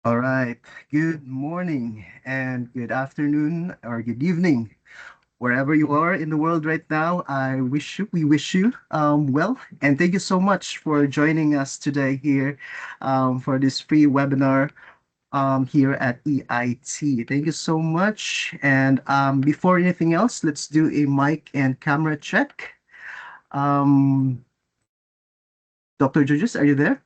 All right. Good morning and good afternoon or good evening, wherever you are in the world right now. We wish you well, and thank you so much for joining us today here for this free webinar here at EIT. Thank you so much. And before anything else, let's do a mic and camera check. Um, Dr. Georgios, are you there?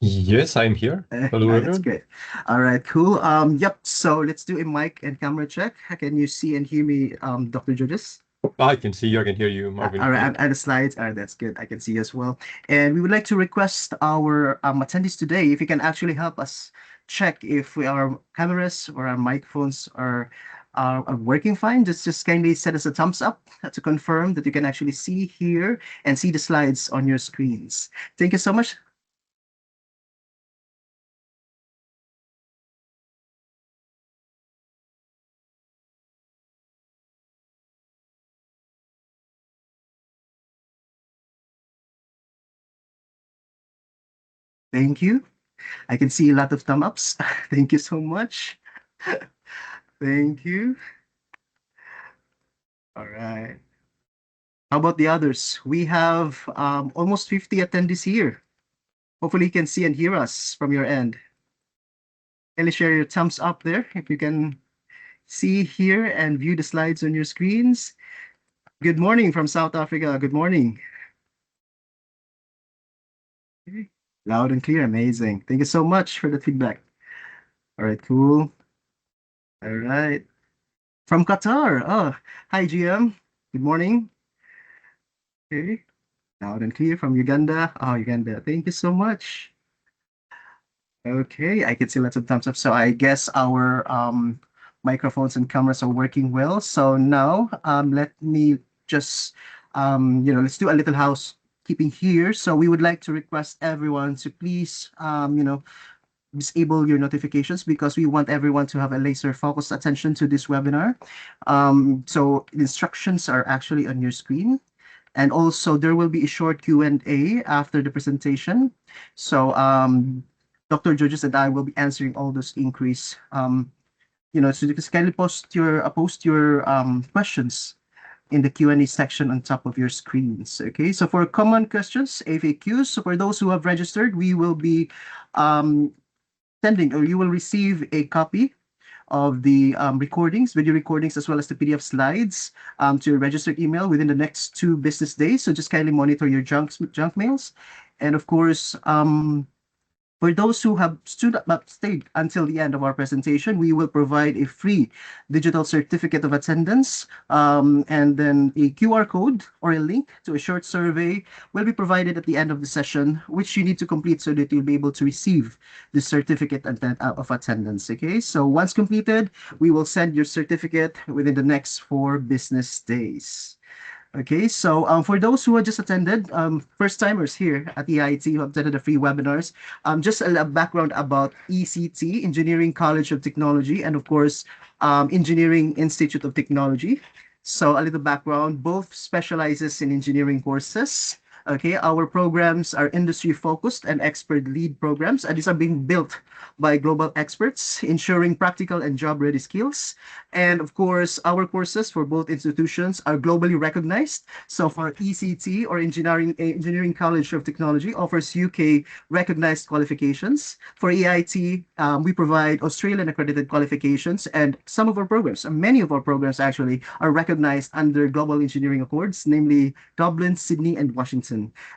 Yes, I'm here. Hello, That's everyone. great. All right, cool. Yep. So let's do a mic and camera check. Can you see and hear me, Dr. Judges? I can see you, I can hear you, Marvin. All right, Yeah. and the slides. All right, that's good. I can see as well. And we would like to request our attendees today if you can actually help us check if our cameras or our microphones are working fine. Just kindly set us a thumbs up to confirm that you can actually see, hear, and see the slides on your screens. Thank you so much. Thank you. I can see a lot of thumb ups. Thank you so much. Thank you. All right. How about the others? We have almost 50 attendees here. Hopefully you can see and hear us from your end. Can you share your thumbs up there if you can see, hear, and view the slides on your screens? Good morning from South Africa. Good morning. Okay. Loud and clear. Amazing. Thank you so much for the feedback. All right, cool. All right. From Qatar. Oh, hi, GM. Good morning. Okay. Loud and clear from Uganda. Oh, Uganda. Thank you so much. Okay, I can see lots of thumbs up. So I guess our microphones and cameras are working well. So now let me just let's do a little housekeeping here. So we would like to request everyone to please disable your notifications because we want everyone to have a laser focused attention to this webinar. So the instructions are actually on your screen. And also there will be a short Q&A after the presentation. So Dr. Georges and I will be answering all those inquiries. So you can kindly post your questions in the Q&A section on top of your screens. Okay, so for common questions, FAQs, so for those who have registered, we will be um, sending or you will receive a copy of the recordings, video recordings, as well as the PDF slides to your registered email within the next 2 business days. So just kindly monitor your junk mails. And of course, for those who have stayed until the end of our presentation, we will provide a free digital certificate of attendance, and then a QR code or a link to a short survey will be provided at the end of the session, which you need to complete so that you'll be able to receive the certificate of attendance. Okay, so once completed, we will send your certificate within the next 4 business days. Okay, so for those who have just attended, first timers here at EIT who have attended the free webinars, just a background about ECT, Engineering College of Technology, and of course, Engineering Institute of Technology. So a little background, both specializes in engineering courses. Okay, our programs are industry focused and expert lead programs, and these are being built by global experts, ensuring practical and job ready skills. And of course, our courses for both institutions are globally recognized. So for ECT or Engineering College of Technology offers UK recognized qualifications. For EIT, we provide Australian accredited qualifications, and some of our programs, many of our programs actually, are recognized under Global Engineering Accords, namely Dublin, Sydney, and Washington.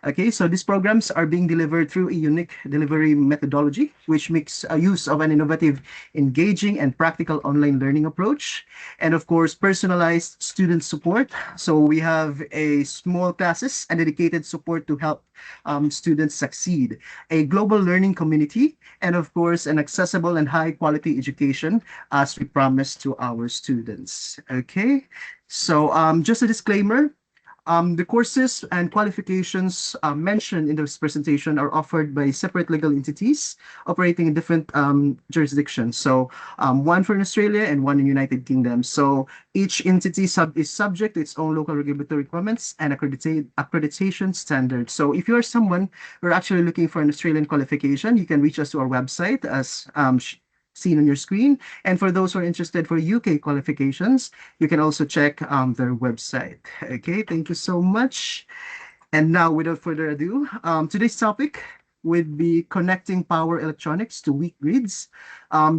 Okay, so these programs are being delivered through a unique delivery methodology, which makes use of an innovative, engaging, and practical online learning approach. And of course, personalized student support. So we have a small classes and dedicated support to help students succeed, a global learning community, and of course, an accessible and high quality education as we promise to our students. Okay, so just a disclaimer. The courses and qualifications mentioned in this presentation are offered by separate legal entities operating in different jurisdictions. So one for in Australia and one in United Kingdom. So each entity is subject to its own local regulatory requirements and accreditation standards. So if you are someone who are actually looking for an Australian qualification, you can reach us to our website as seen on your screen. And for those who are interested for UK qualifications, you can also check their website. Okay, thank you so much. And now, without further ado, today's topic would be connecting power electronics to weak grids.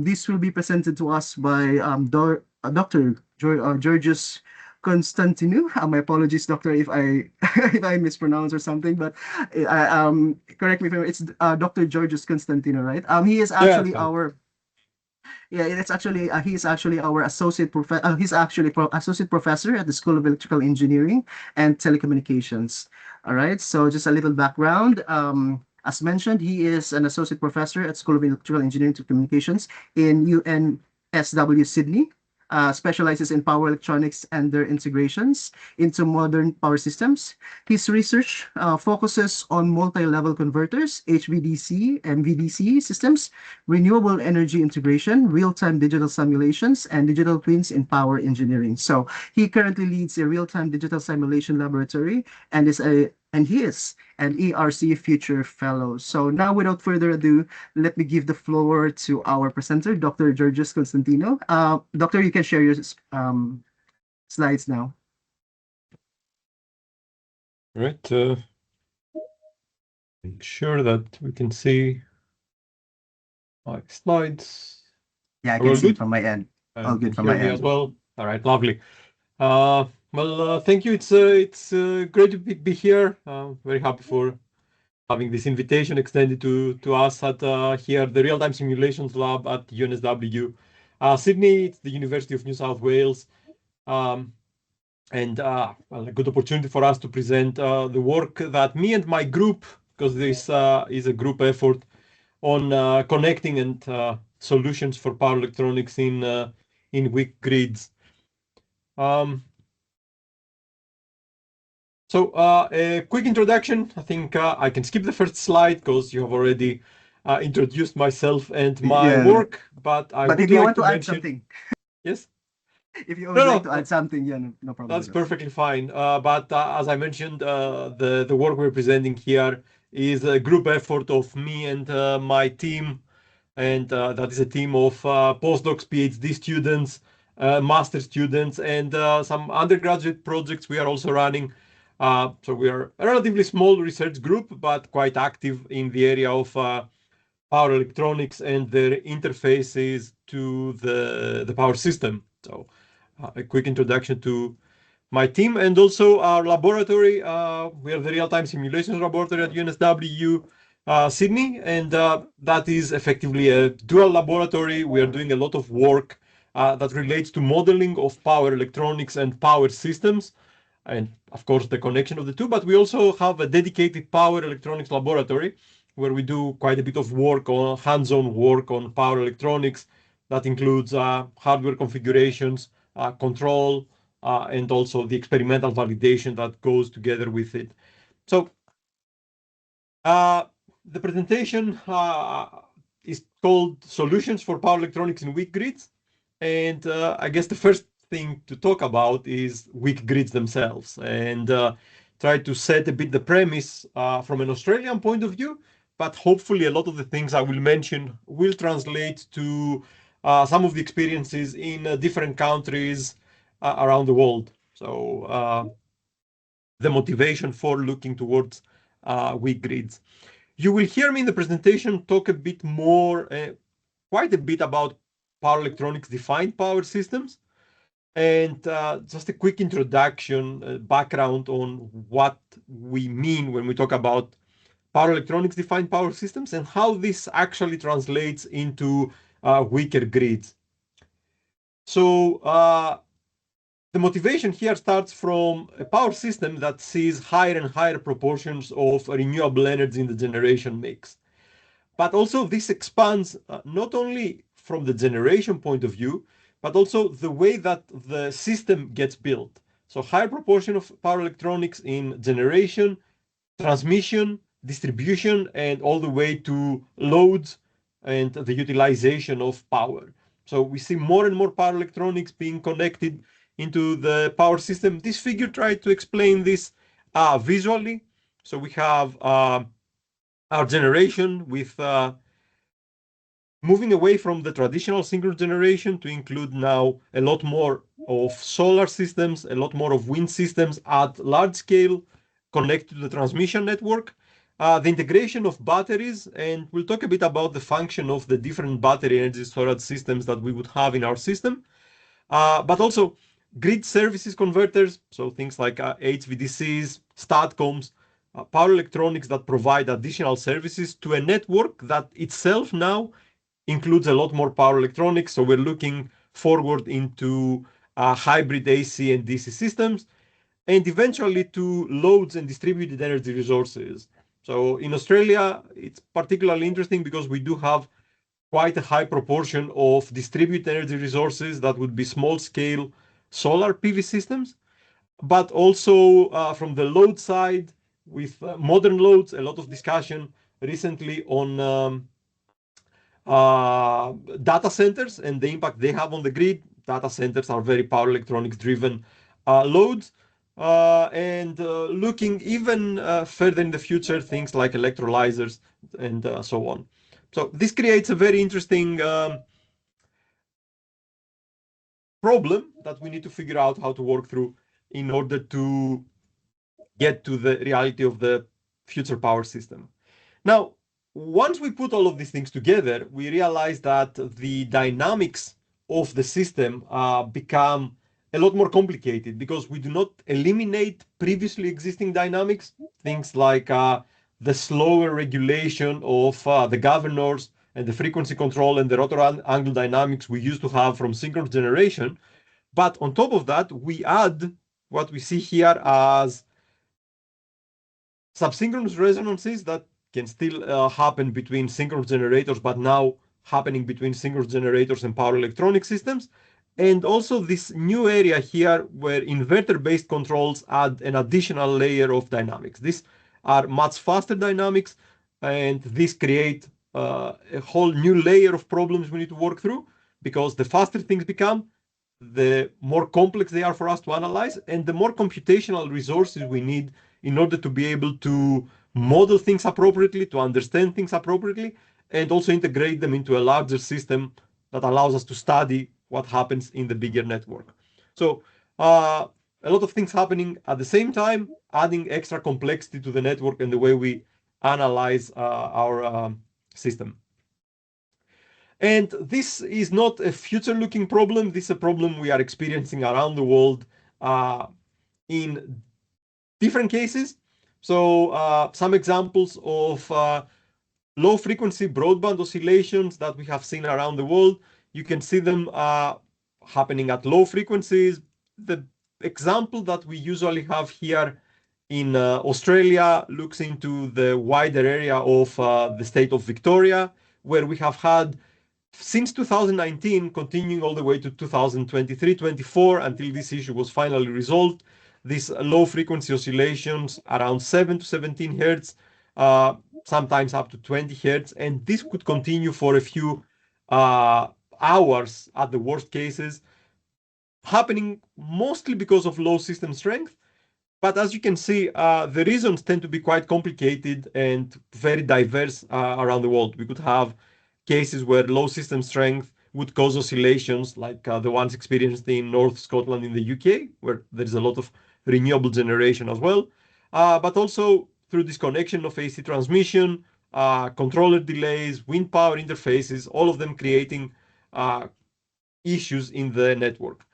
This will be presented to us by Dr. Georgios Konstantinou. My apologies, doctor, if I if I mispronounce or something, but correct me if I'm, it's Dr. Georgios Konstantinou, right? He is actually our yeah, it's actually he is actually our associate professor. He's actually associate professor at the School of Electrical Engineering and Telecommunications. All right. So just a little background. As mentioned, he is an associate professor at School of Electrical Engineering and Communications in UNSW Sydney. Specializes in power electronics and their integrations into modern power systems. His research focuses on multi-level converters, HVDC, MVDC systems, renewable energy integration, real-time digital simulations, and digital twins in power engineering. So he currently leads a real-time digital simulation laboratory and he is an ERC Future Fellow. So now, without further ado, let me give the floor to our presenter, Dr. Georgios Konstantinou. Doctor, you can share your slides now. Right. Make sure that we can see my slides. Yeah, I can see it from my end. All good from my end as well. All right, lovely. Well, thank you. It's great to be here. Very happy for having this invitation extended to us at here, the Real-Time Simulations Lab at UNSW Sydney. It's the University of New South Wales. And well, a good opportunity for us to present the work that me and my group, because this is a group effort on connecting and solutions for power electronics in weak grids. So a quick introduction. I think I can skip the first slide because you have already introduced myself and my work. But if you want to add something, yes. If you would like to add something, yeah, no problem. That's perfectly fine. But as I mentioned, the work we're presenting here is a group effort of me and my team. And that is a team of postdocs, PhD students, master students, and some undergraduate projects we are also running. So we are a relatively small research group, but quite active in the area of power electronics and their interfaces to the power system. So a quick introduction to my team and also our laboratory. We are the real-time simulations laboratory at UNSW Sydney, and that is effectively a dual laboratory. We are doing a lot of work that relates to modeling of power electronics and power systems, and of course the connection of the two. But we also have a dedicated power electronics laboratory where we do quite a bit of work on hands-on work on power electronics. That includes hardware configurations, control, and also the experimental validation that goes together with it. So the presentation is called Solutions for Power Electronics in Weak Grids. And I guess the first thing to talk about is weak grids themselves and try to set a bit the premise from an Australian point of view. But hopefully a lot of the things I will mention will translate to some of the experiences in different countries around the world. So the motivation for looking towards weak grids. You will hear me in the presentation talk a bit more, quite a bit about power electronics defined power systems. And just a quick introduction, background on what we mean when we talk about power electronics defined power systems and how this actually translates into weaker grids. So the motivation here starts from a power system that sees higher and higher proportions of renewable energy in the generation mix. But also this expands not only from the generation point of view, but also the way that the system gets built. So higher proportion of power electronics in generation, transmission, distribution, and all the way to loads and the utilization of power. So we see more and more power electronics being connected into the power system. This figure tried to explain this visually. So we have our generation with moving away from the traditional synchronous generation to include now a lot more of solar systems, a lot more of wind systems at large scale connected to the transmission network. The integration of batteries, and we'll talk a bit about the function of the different battery energy storage systems that we would have in our system, but also grid services converters, so things like HVDCs, STATCOMs, power electronics that provide additional services to a network that itself now includes a lot more power electronics. So we're looking forward into hybrid AC and DC systems, and eventually to loads and distributed energy resources. So in Australia, it's particularly interesting because we do have quite a high proportion of distributed energy resources that would be small scale solar PV systems, but also from the load side with modern loads, a lot of discussion recently on data centers and the impact they have on the grid. Data centers are very power electronics driven loads. And looking even further in the future, things like electrolyzers and so on. So this creates a very interesting problem that we need to figure out how to work through in order to get to the reality of the future power system. Now, once we put all of these things together, we realize that the dynamics of the system become a lot more complicated because we do not eliminate previously existing dynamics, things like the slower regulation of the governors and the frequency control and the rotor angle dynamics we used to have from synchronous generation. But on top of that, we add what we see here as subsynchronous resonances that can still happen between synchronous generators, but now happening between synchronous generators and power electronic systems. And also this new area here where inverter-based controls add an additional layer of dynamics. These are much faster dynamics, and this create a whole new layer of problems we need to work through, because the faster things become, the more complex they are for us to analyze, and the more computational resources we need in order to be able to model things appropriately, to understand things appropriately, and also integrate them into a larger system that allows us to study what happens in the bigger network. So a lot of things happening at the same time, adding extra complexity to the network and the way we analyze our system. And this is not a future-looking problem. This is a problem we are experiencing around the world in different cases. So some examples of low-frequency broadband oscillations that we have seen around the world. You can see them happening at low frequencies. The example that we usually have here in Australia looks into the wider area of the state of Victoria, where we have had since 2019, continuing all the way to 2023-24, until this issue was finally resolved, these low frequency oscillations around 7 to 17 hertz, sometimes up to 20 hertz, and this could continue for a few hours at the worst cases, happening mostly because of low system strength. But as you can see, the reasons tend to be quite complicated and very diverse around the world. We could have cases where low system strength would cause oscillations like the ones experienced in North Scotland in the UK, where there's a lot of renewable generation as well, but also through disconnection of AC transmission, controller delays, wind power interfaces, all of them creating issues in the network.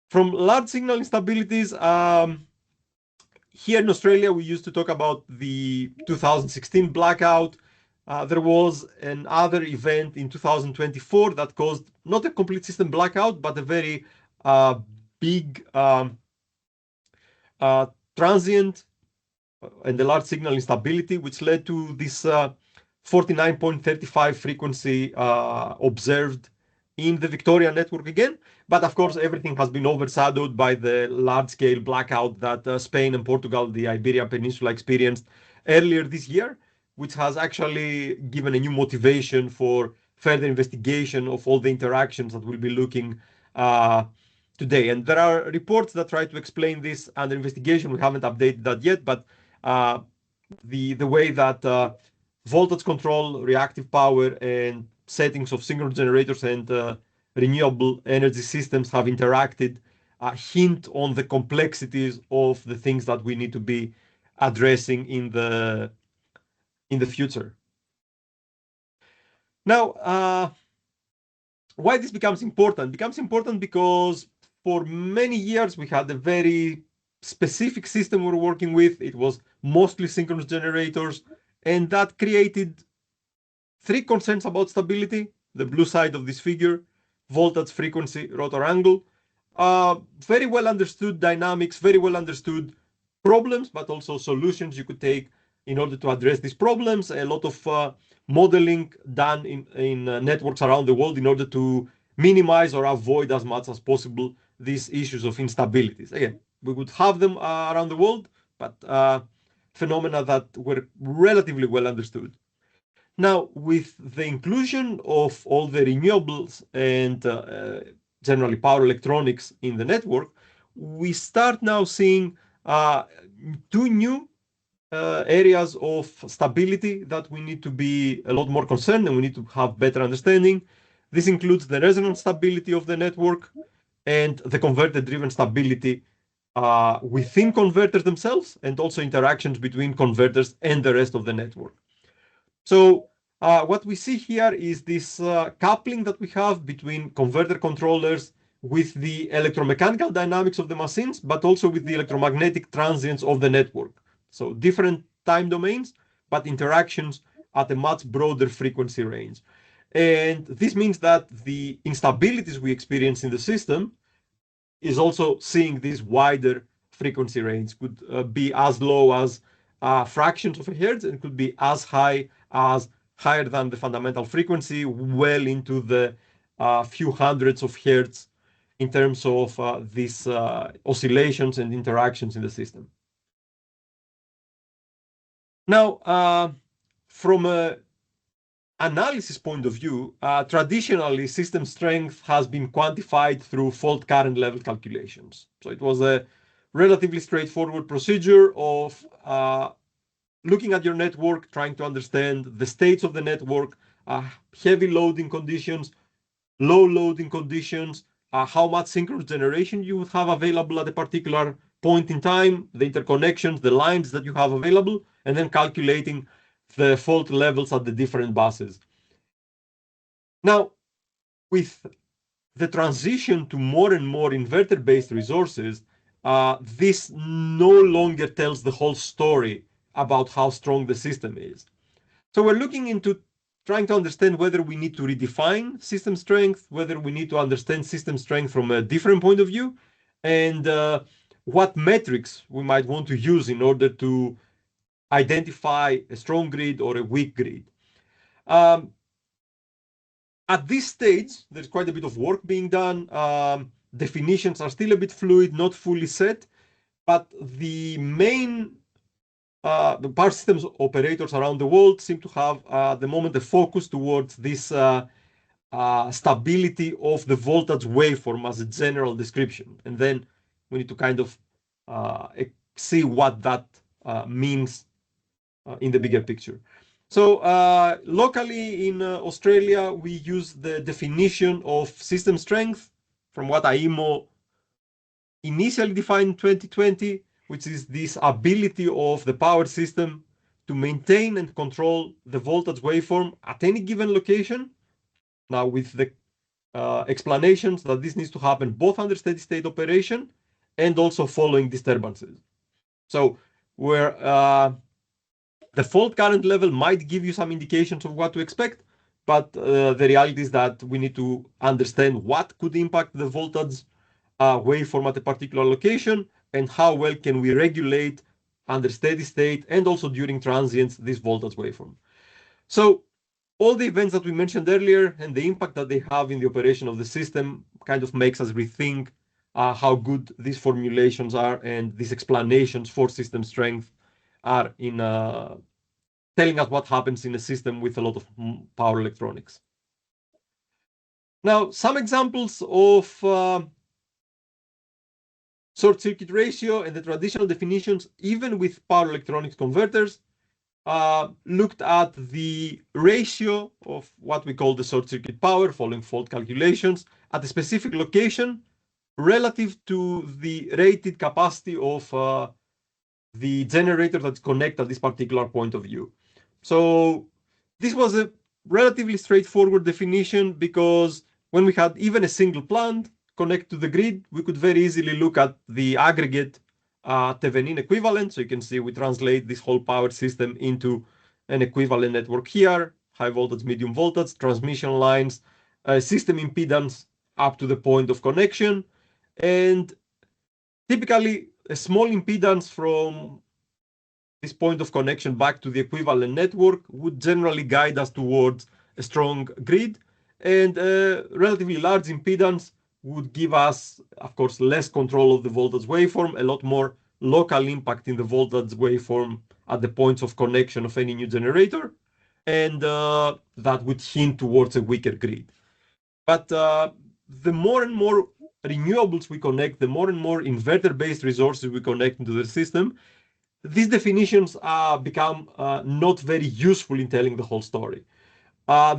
From large signal instabilities, here in Australia, we used to talk about the 2016 blackout. There was another event in 2024 that caused not a complete system blackout, but a very big transient and the large signal instability, which led to this 49.35 frequency observed in the Victoria network again. But of course, everything has been overshadowed by the large-scale blackout that Spain and Portugal, the Iberian Peninsula, experienced earlier this year, which has actually given a new motivation for further investigation of all the interactions that we'll be looking today. And there are reports that try to explain this under investigation. We haven't updated that yet, but the way that voltage control, reactive power, and settings of synchronous generators and renewable energy systems have interacted hint on the complexities of the things that we need to be addressing in the future. Now, why this becomes important? It becomes important because for many years we had a very specific system we're working with. It was mostly synchronous generators, and that created three concerns about stability: the blue side of this figure, voltage, frequency, rotor angle. Very well understood dynamics, very well understood problems, but also solutions you could take in order to address these problems. A lot of modeling done in networks around the world in order to minimize or avoid as much as possible these issues of instabilities. Again, we would have them around the world, but phenomena that were relatively well understood. Now, with the inclusion of all the renewables and generally power electronics in the network, we start now seeing two new areas of stability that we need to be a lot more concerned and we need to have better understanding. This includes the resonance stability of the network and the converter-driven stability within converters themselves, and also interactions between converters and the rest of the network. So what we see here is this coupling that we have between converter controllers with the electromechanical dynamics of the machines, but also with the electromagnetic transients of the network. So different time domains, but interactions at a much broader frequency range. And this means that the instabilities we experience in the system is also seeing this wider frequency range. Could be as low as fractions of a hertz, and could be as high as higher than the fundamental frequency, well into the few hundreds of hertz in terms of these oscillations and interactions in the system. Now, from an analysis point of view, traditionally system strength has been quantified through fault current level calculations. So it was a relatively straightforward procedure of looking at your network, trying to understand the states of the network, heavy loading conditions, low loading conditions, how much synchronous generation you would have available at a particular point in time, the interconnections, the lines that you have available, and then calculating the fault levels at the different buses. Now, with the transition to more and more inverter-based resources, this no longer tells the whole story about how strong the system is. So we're looking into trying to understand whether we need to redefine system strength, whether we need to understand system strength from a different point of view, and what metrics we might want to use in order to identify a strong grid or a weak grid. At this stage, there's quite a bit of work being done. Definitions are still a bit fluid, not fully set, but the main the power systems operators around the world seem to have at the moment a focus towards this stability of the voltage waveform as a general description. And then we need to kind of see what that means in the bigger picture. So locally in Australia, we use the definition of system strength from what AIMO initially defined in 2020, which is this ability of the power system to maintain and control the voltage waveform at any given location. Now, with the explanations that this needs to happen both under steady state operation and also following disturbances. So where the fault current level might give you some indications of what to expect, but the reality is that we need to understand what could impact the voltage waveform at a particular location, and how well can we regulate under steady state and also during transients this voltage waveform. So all the events that we mentioned earlier and the impact that they have in the operation of the system kind of makes us rethink how good these formulations are and these explanations for system strength are in telling us what happens in a system with a lot of power electronics. Now, some examples of short circuit ratio and the traditional definitions, even with power electronics converters, looked at the ratio of what we call the short circuit power following fault calculations at a specific location relative to the rated capacity of the generator that's connected at this particular point of view. So this was a relatively straightforward definition because when we had even a single plant connect to the grid, we could very easily look at the aggregate Thevenin equivalent. So you can see we translate this whole power system into an equivalent network here, high voltage, medium voltage, transmission lines, system impedance up to the point of connection, and typically a small impedance from this point of connection back to the equivalent network would generally guide us towards a strong grid, and a relatively large impedance would give us, of course, less control of the voltage waveform, a lot more local impact in the voltage waveform at the points of connection of any new generator, and that would hint towards a weaker grid. But the more and more renewables we connect, the more and more inverter-based resources we connect into the system, these definitions become not very useful in telling the whole story.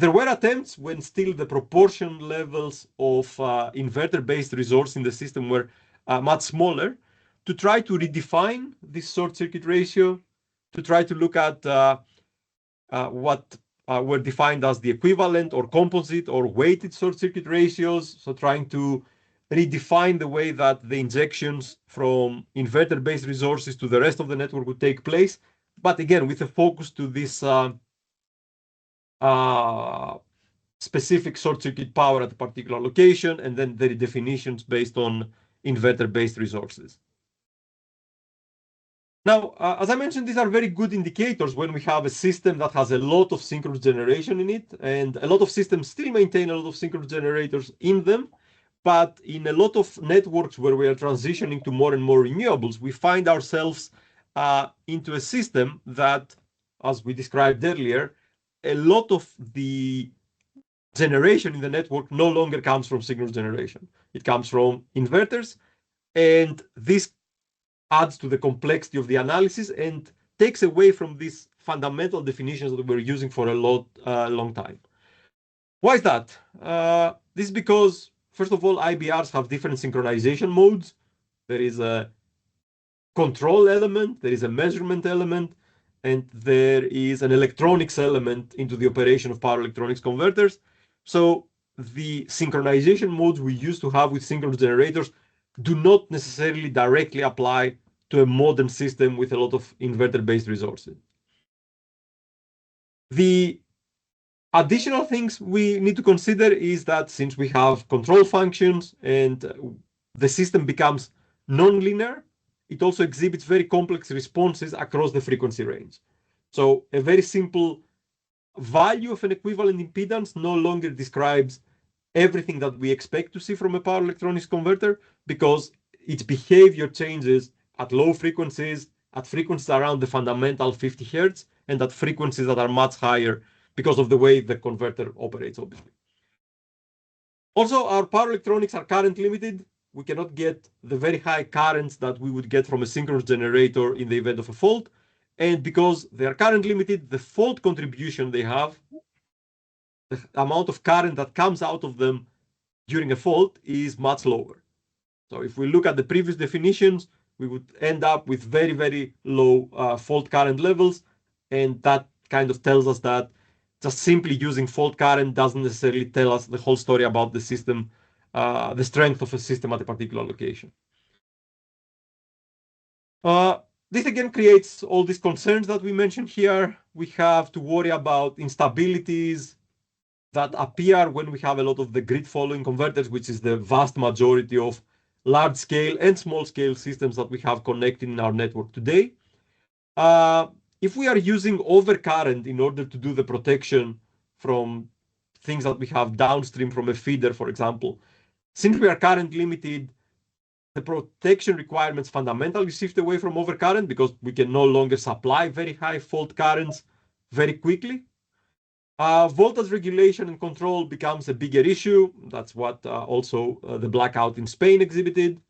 There were attempts when still the proportion levels of inverter-based resource in the system were much smaller to try to redefine this short circuit ratio, to try to look at what were defined as the equivalent or composite or weighted short circuit ratios. So trying to redefine the way that the injections from inverter-based resources to the rest of the network would take place. But again, with a focus to this specific short circuit power at a particular location, and then the definitions based on inverter-based resources. Now, as I mentioned, these are very good indicators when we have a system that has a lot of synchronous generation in it, and a lot of systems still maintain a lot of synchronous generators in them. But in a lot of networks where we are transitioning to more and more renewables, we find ourselves into a system that, as we described earlier, a lot of the generation in the network no longer comes from synchronous generation. It comes from inverters, and this adds to the complexity of the analysis and takes away from these fundamental definitions that we're using for a long time. Why is that? This is because, first of all, IBRs have different synchronization modes. There is a control element, there is a measurement element, and there is an electronics element into the operation of power electronics converters. So the synchronization modes we used to have with synchronous generators do not necessarily directly apply to a modern system with a lot of inverter-based resources. The additional things we need to consider is that since we have control functions and the system becomes non-linear, it also exhibits very complex responses across the frequency range. So a very simple value of an equivalent impedance no longer describes everything that we expect to see from a power electronics converter, because its behavior changes at low frequencies, at frequencies around the fundamental 50 Hertz, and at frequencies that are much higher because of the way the converter operates, obviously. Also, our power electronics are current limited. We cannot get the very high currents that we would get from a synchronous generator in the event of a fault. And because they are current limited, the fault contribution they have, the amount of current that comes out of them during a fault, is much lower. So if we look at the previous definitions, we would end up with very, very low fault current levels. And that kind of tells us that just simply using fault current doesn't necessarily tell us the whole story about the system, the strength of a system at a particular location. This again creates all these concerns that we mentioned here. We have to worry about instabilities that appear when we have a lot of the grid following converters, which is the vast majority of large scale and small scale systems that we have connected in our network today. If we are using overcurrent in order to do the protection from things that we have downstream from a feeder, for example. Since we are current limited, the protection requirements fundamentally shift away from overcurrent because we can no longer supply very high fault currents very quickly. Voltage regulation and control becomes a bigger issue. That's what also the blackout in Spain exhibited.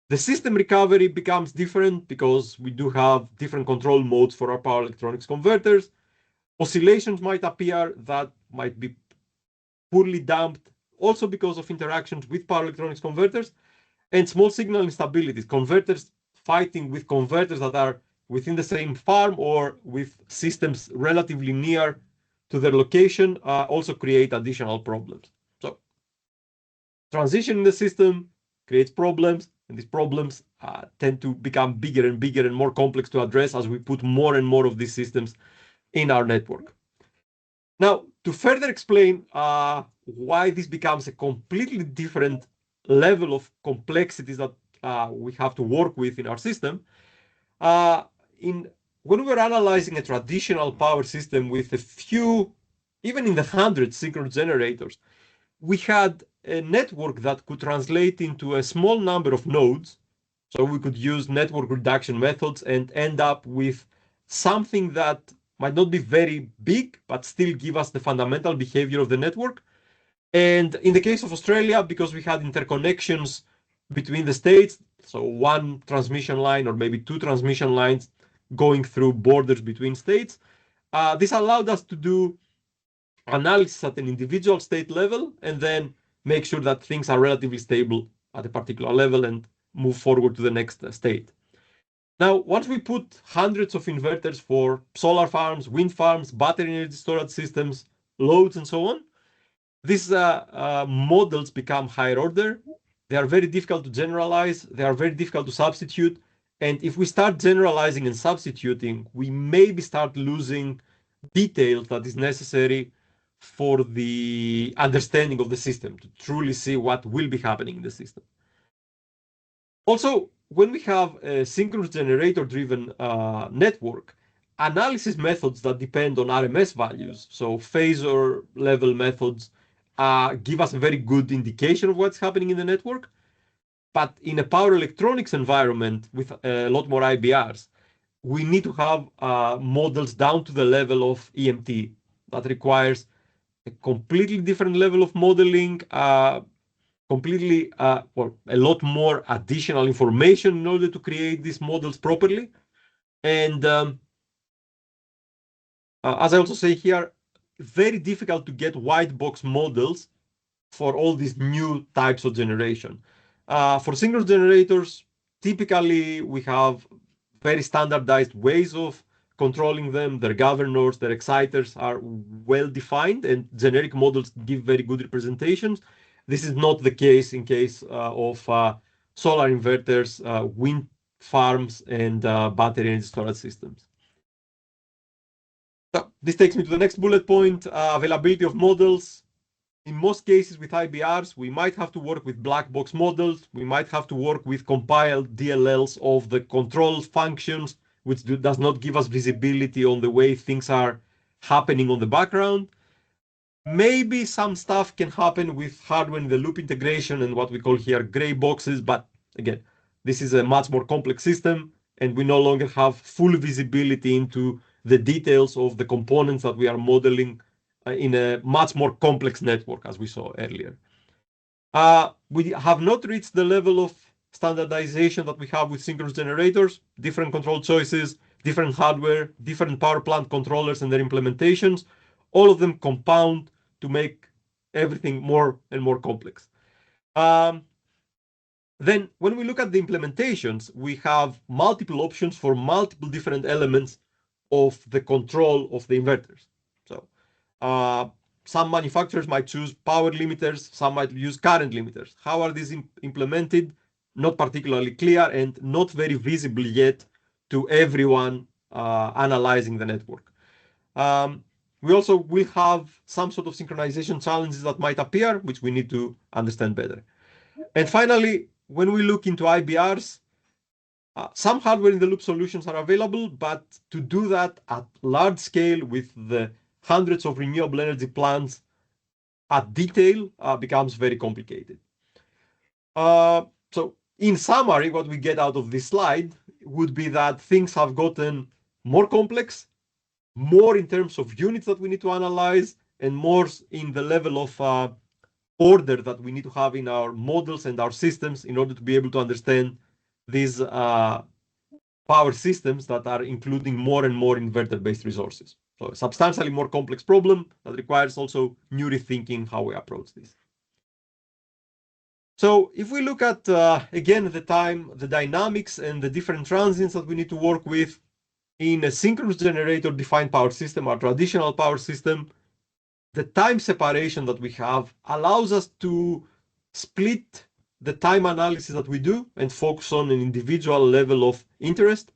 The system recovery becomes different because we do have different control modes for our power electronics converters. Oscillations might appear that might be poorly damped, also because of interactions with power electronics converters, and small signal instabilities, converters fighting with converters that are within the same farm or with systems relatively near to their location also create additional problems. So transition in the system creates problems, and these problems tend to become bigger and bigger and more complex to address as we put more and more of these systems in our network. Now, to further explain why this becomes a completely different level of complexities that we have to work with in our system, when we're analyzing a traditional power system with a few, even in the hundreds, synchronous generators, we had a network that could translate into a small number of nodes. So we could use network reduction methods and end up with something that might not be very big, but still give us the fundamental behavior of the network. And in the case of Australia, because we had interconnections between the states, so one transmission line or maybe two transmission lines going through borders between states, this allowed us to do analysis at an individual state level and then make sure that things are relatively stable at a particular level and move forward to the next state. Now, once we put hundreds of inverters for solar farms, wind farms, battery energy storage systems, loads, and so on, these models become higher order. They are very difficult to generalize. They are very difficult to substitute. And if we start generalizing and substituting, we maybe start losing details that is necessary for the understanding of the system to truly see what will be happening in the system. Also, when we have a synchronous generator-driven network, analysis methods that depend on RMS values, so phasor level methods, give us a very good indication of what's happening in the network. But in a power electronics environment with a lot more IBRs, we need to have models down to the level of EMT. That requires a completely different level of modeling, completely or a lot more additional information in order to create these models properly. And as I also say here, very difficult to get white box models for all these new types of generation. For synchronous generators, typically we have very standardized ways of controlling them. Their governors, their exciters are well defined, and generic models give very good representations. This is not the case in case of solar inverters, wind farms, and battery energy storage systems. So this takes me to the next bullet point, availability of models. In most cases with IBRs, we might have to work with black box models. We might have to work with compiled DLLs of the control functions, which does not give us visibility on the way things are happening on the background. Maybe some stuff can happen with hardware in the loop integration and what we call here gray boxes. But again, this is a much more complex system, and we no longer have full visibility into the details of the components that we are modeling in a much more complex network, as we saw earlier. We have not reached the level of standardization that we have with synchronous generators, different control choices, different hardware, different power plant controllers and their implementations. All of them compound to make everything more and more complex. Then when we look at the implementations, we have multiple options for multiple different elements of the control of the inverters. So some manufacturers might choose power limiters, some might use current limiters. How are these implemented? Not particularly clear and not very visible yet to everyone analyzing the network. We also will have some sort of synchronization challenges that might appear, which we need to understand better. And finally, when we look into IBRs, some hardware in the loop solutions are available, but to do that at large scale with the hundreds of renewable energy plants at detail becomes very complicated. So in summary, what we get out of this slide would be that things have gotten more complex, more in terms of units that we need to analyze, and more in the level of order that we need to have in our models and our systems in order to be able to understand these power systems that are including more and more inverter-based resources. So a substantially more complex problem that requires also new rethinking how we approach this. So if we look at, again, the dynamics and the different transients that we need to work with in a synchronous generator defined power system, our traditional power system, the time separation that we have allows us to split the time analysis that we do and focus on an individual level of interest.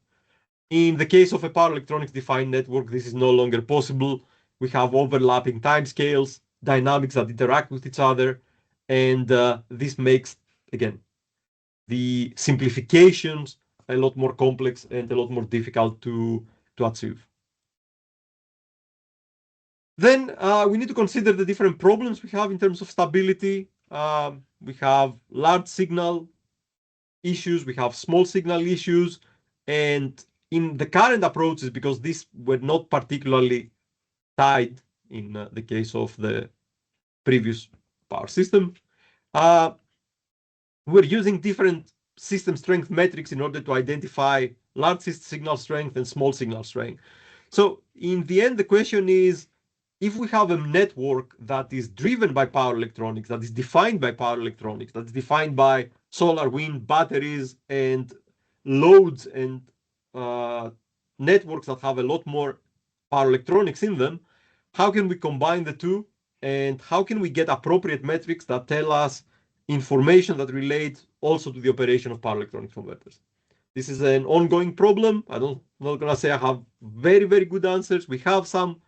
In the case of a power electronics defined network, this is no longer possible. We have overlapping timescales, dynamics that interact with each other, and this makes, again, the simplifications a lot more complex and a lot more difficult to achieve. Then we need to consider the different problems we have in terms of stability. We have large signal issues, we have small signal issues, and in the current approaches, because these were not particularly tied in the case of the previous power system, we're using different system strength metrics in order to identify large signal strength and small signal strength. So in the end, the question is, if we have a network that is driven by power electronics, that is defined by power electronics, that's defined by solar, wind, batteries, and loads and networks that have a lot more power electronics in them, how can we combine the two? And how can we get appropriate metrics that tell us information that relates also to the operation of power electronics converters? This is an ongoing problem. I'm not going to say I have very, very good answers. We have some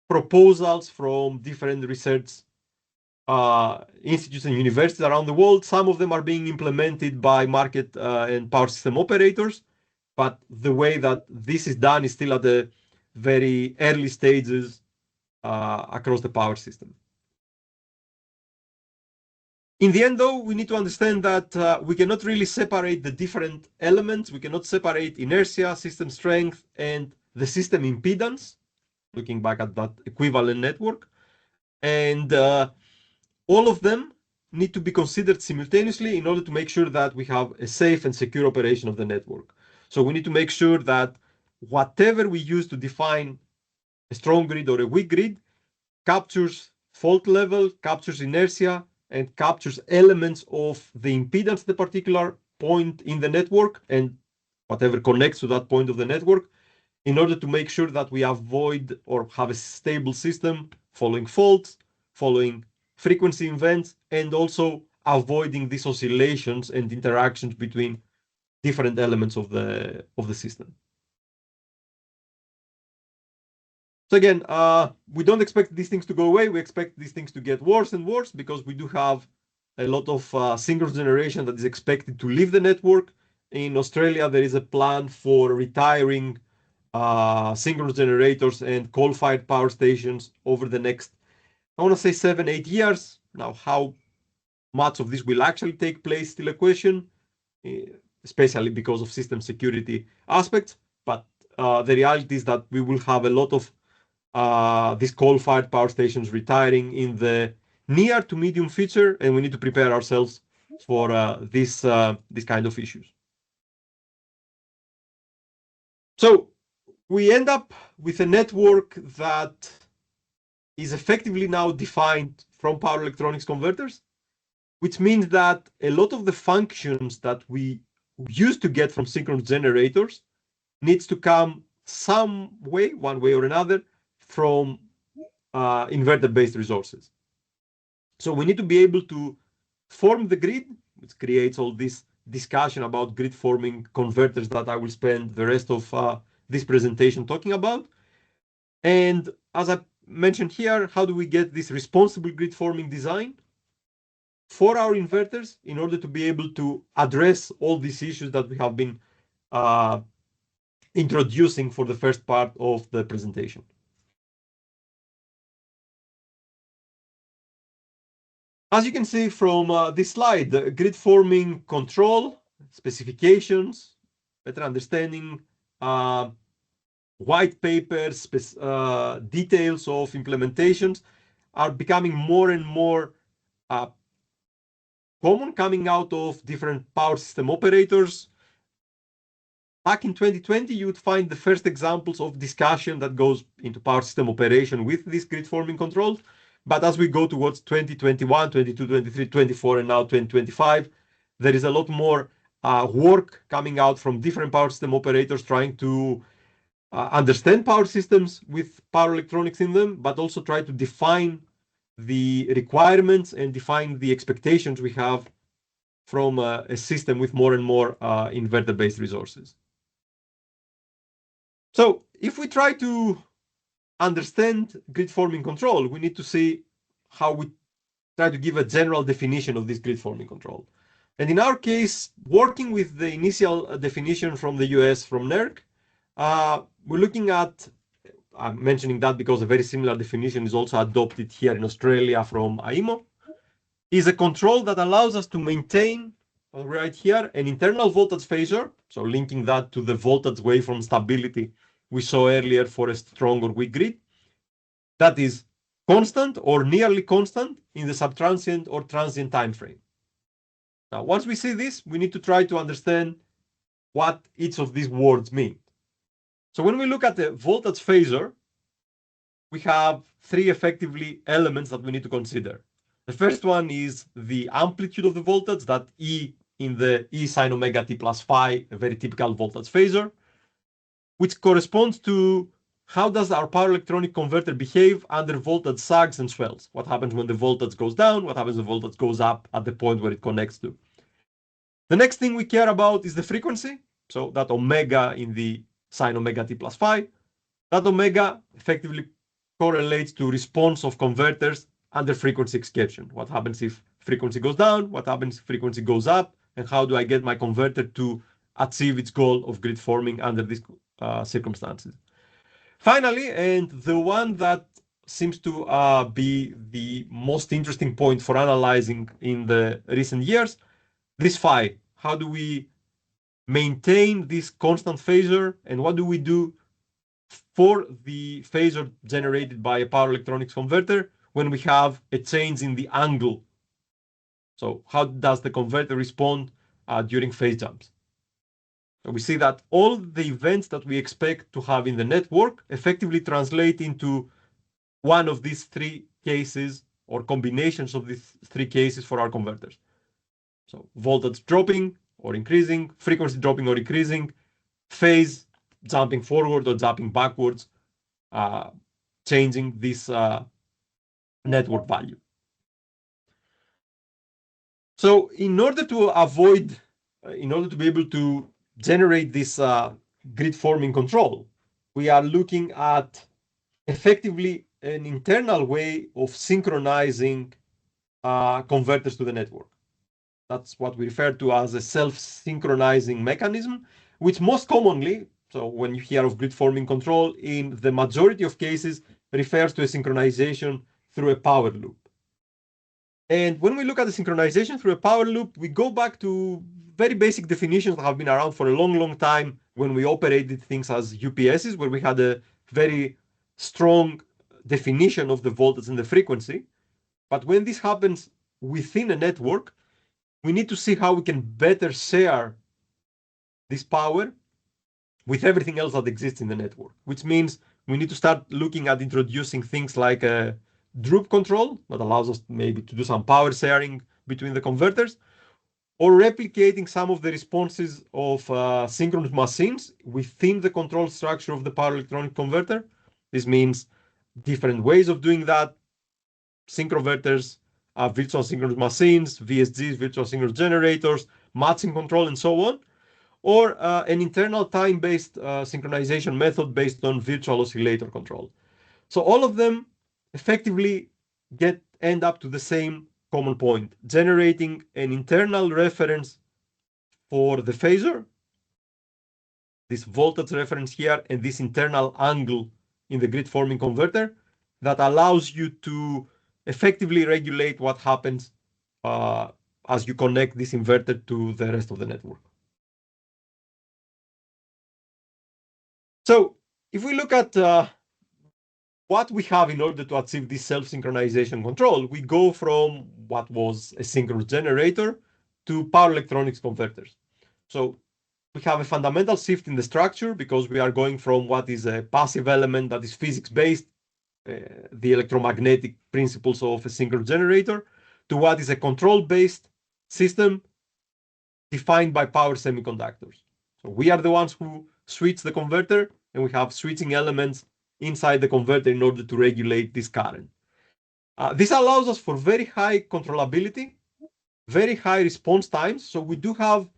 proposals from different research institutes and universities around the world. Some of them are being implemented by market and power system operators, but the way that this is done is still at the very early stages across the power system. In the end, though, we need to understand that we cannot really separate the different elements. We cannot separate inertia, system strength, and the system impedance, looking back at that equivalent network. And all of them need to be considered simultaneously in order to make sure that we have a safe and secure operation of the network. So we need to make sure that whatever we use to define a strong grid or a weak grid captures fault level, captures inertia, and captures elements of the impedance at a particular point in the network and whatever connects to that point of the network, in order to make sure that we avoid or have a stable system following faults, following frequency events, and also avoiding these oscillations and interactions between different elements of the system. So again, we don't expect these things to go away. We expect these things to get worse and worse because we do have a lot of synchronous generation that is expected to leave the network. In Australia, there is a plan for retiring synchronous generators and coal-fired power stations over the next, I want to say 7-8 years. Now, how much of this will actually take place, still a question, especially because of system security aspects. But the reality is that we will have a lot of these coal-fired power stations retiring in the near to medium future, and we need to prepare ourselves for this kind of issues. So we end up with a network that is effectively now defined from power electronics converters, which means that a lot of the functions that we used to get from synchronous generators needs to come some way, one way or another, from inverter-based resources. So we need to be able to form the grid, which creates all this discussion about grid forming converters that I will spend the rest of this presentation talking about. And as I mentioned here, how do we get this responsible grid forming design for our inverters in order to be able to address all these issues that we have been introducing for the first part of the presentation. As you can see from this slide, the grid forming control, specifications, better understanding, white papers, details of implementations are becoming more and more common, coming out of different power system operators. Back in 2020, you would find the first examples of discussion that goes into power system operation with this grid forming control. But as we go towards 2021, 22, 23, 24, and now 2025, there is a lot more work coming out from different power system operators trying to understand power systems with power electronics in them, but also try to define the requirements and define the expectations we have from a system with more and more inverter-based resources. So if we try to understand grid forming control, we need to see how we try to give a general definition of this grid forming control. And in our case, working with the initial definition from the US, from NERC, we're looking at, I'm mentioning that because a very similar definition is also adopted here in Australia from AIMO, is a control that allows us to maintain, right here, an internal voltage phasor, so linking that to the voltage waveform stability we saw earlier for a strong or weak grid, that is constant or nearly constant in the subtransient or transient time frame. Now, once we see this, we need to try to understand what each of these words mean. So when we look at the voltage phasor, we have three effectively elements that we need to consider. The first one is the amplitude of the voltage, that E in the E sine omega t plus phi, a very typical voltage phasor, which corresponds to how does our power electronic converter behave under voltage sags and swells? What happens when the voltage goes down? What happens when the voltage goes up at the point where it connects to? The next thing we care about is the frequency. So that omega in the sine omega t plus phi, that omega effectively correlates to response of converters under frequency excursion. What happens if frequency goes down? What happens if frequency goes up? And how do I get my converter to achieve its goal of grid forming under these circumstances? Finally, and the one that seems to be the most interesting point for analyzing in the recent years, this phi. How do we maintain this constant phasor, and what do we do for the phasor generated by a power electronics converter when we have a change in the angle? So how does the converter respond during phase jumps? So we see that all the events that we expect to have in the network effectively translate into one of these three cases or combinations of these three cases for our converters. So voltage dropping or increasing, frequency dropping or increasing, phase jumping forward or jumping backwards, changing this network value. So in order to avoid, in order to be able to generate this grid forming control, we are looking at effectively an internal way of synchronizing converters to the network. That's what we refer to as a self-synchronizing mechanism, which most commonly, so when you hear of grid forming control, in the majority of cases refers to a synchronization through a power loop. And when we look at the synchronization through a power loop, we go back to very basic definitions that have been around for a long, long time when we operated things as UPSs, where we had a very strong definition of the voltage and the frequency. But when this happens within a network, we need to see how we can better share this power with everything else that exists in the network, which means we need to start looking at introducing things like a droop control that allows us maybe to do some power sharing between the converters, or replicating some of the responses of synchronous machines within the control structure of the power electronic converter. This means different ways of doing that: synchroverters, virtual synchronous machines, VSGs, virtual synchronous generators, matching control, and so on, or an internal time-based synchronization method based on virtual oscillator control. So all of them effectively end up to the same common point, generating an internal reference for the phasor, this voltage reference here, and this internal angle in the grid forming converter that allows you to effectively regulate what happens as you connect this inverter to the rest of the network. So if we look at what we have in order to achieve this self-synchronization control, we go from what was a synchronous generator to power electronics converters. So we have a fundamental shift in the structure because we are going from what is a passive element that is physics-based, the electromagnetic principles of a synchronous generator, to what is a control-based system defined by power semiconductors. So we are the ones who switch the converter, and we have switching elements inside the converter in order to regulate this current. This allows us for very high controllability, very high response times. So we do have